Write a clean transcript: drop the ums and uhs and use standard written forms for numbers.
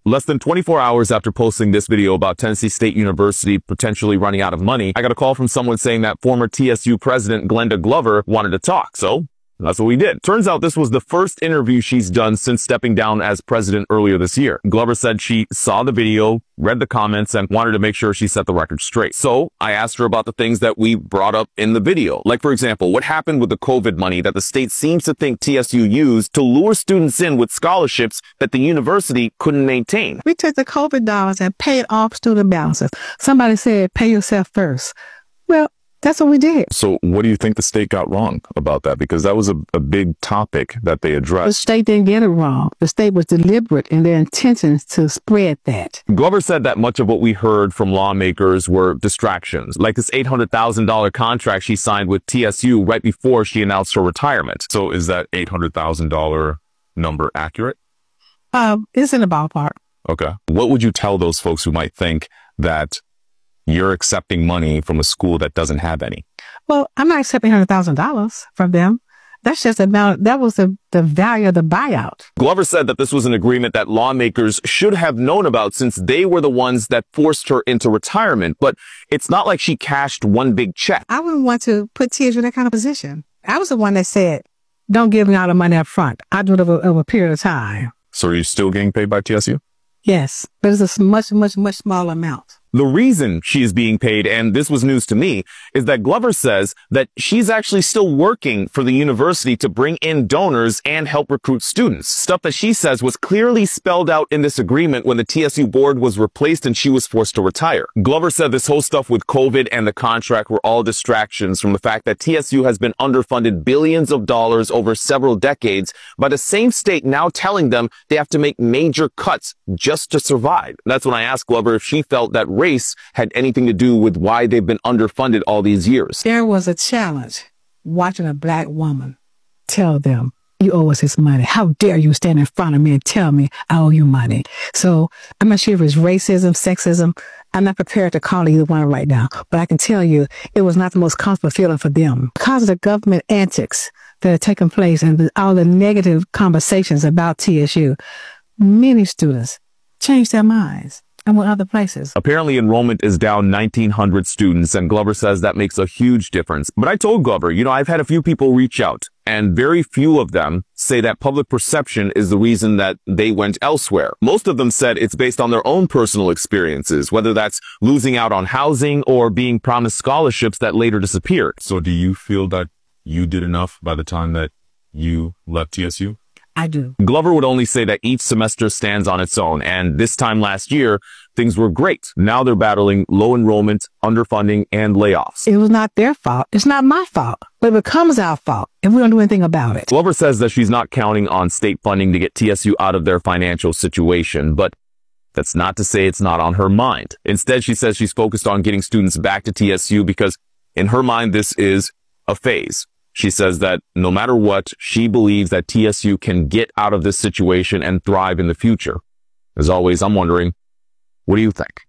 Less than 24 hours after posting this video about Tennessee State University potentially running out of money, I got a call from someone saying that former TSU president Glenda Glover wanted to talk. So that's what we did. Turns out this was the first interview she's done since stepping down as president earlier this year. Glover said she saw the video, read the comments, and wanted to make sure she set the record straight. So I asked her about the things that we brought up in the video. Like, for example, what happened with the COVID money that the state seems to think TSU used to lure students in with scholarships that the university couldn't maintain. We took the COVID dollars and paid off student balances. Somebody said, pay yourself first. Well, that's what we did. So what do you think the state got wrong about that? Because that was a big topic that they addressed. The state didn't get it wrong. The state was deliberate in their intentions to spread that. Glover said that much of what we heard from lawmakers were distractions, like this $800,000 contract she signed with TSU right before she announced her retirement. So is that $800,000 number accurate? It's in the ballpark. Okay. What would you tell those folks who might think that you're accepting money from a school that doesn't have any? Well, I'm not accepting $100,000 from them. That's just that was the value of the buyout. Glover said that this was an agreement that lawmakers should have known about since they were the ones that forced her into retirement. But it's not like she cashed one big check. I wouldn't want to put TSU in that kind of position. I was the one that said, don't give me all the money up front. I do it over a period of time. So are you still getting paid by TSU? Yes, but it's a much smaller amount. The reason she is being paid, and this was news to me, is that Glover says that she's actually still working for the university to bring in donors and help recruit students. Stuff that she says was clearly spelled out in this agreement when the TSU board was replaced and she was forced to retire. Glover said this whole stuff with COVID and the contract were all distractions from the fact that TSU has been underfunded billions of dollars over several decades by the same state now telling them they have to make major cuts just to survive. That's when I asked Glover if she felt that race had anything to do with why they've been underfunded all these years. There was a challenge watching a black woman tell them, you owe us this money. How dare you stand in front of me and tell me I owe you money? So I'm not sure if it's racism, sexism. I'm not prepared to call either one right now, but I can tell you it was not the most comfortable feeling for them. Because of the government antics that had taken place and all the negative conversations about TSU, many students changed their minds and went other places. Apparently enrollment is down 1,900 students, and Glover says that makes a huge difference. But I told Glover, I've had a few people reach out, and very few of them say that public perception is the reason that they went elsewhere. Most of them said it's based on their own personal experiences, whether that's losing out on housing or being promised scholarships that later disappeared. So do you feel that you did enough by the time that you left TSU? I do. Glover would only say that each semester stands on its own, and this time last year, things were great. Now they're battling low enrollment, underfunding, and layoffs. It was not their fault. It's not my fault, but it becomes our fault if we don't do anything about it. Glover says that she's not counting on state funding to get TSU out of their financial situation, but that's not to say it's not on her mind. Instead, she says she's focused on getting students back to TSU because, in her mind, this is a phase. She says that no matter what, she believes that TSU can get out of this situation and thrive in the future. As always, I'm wondering, what do you think?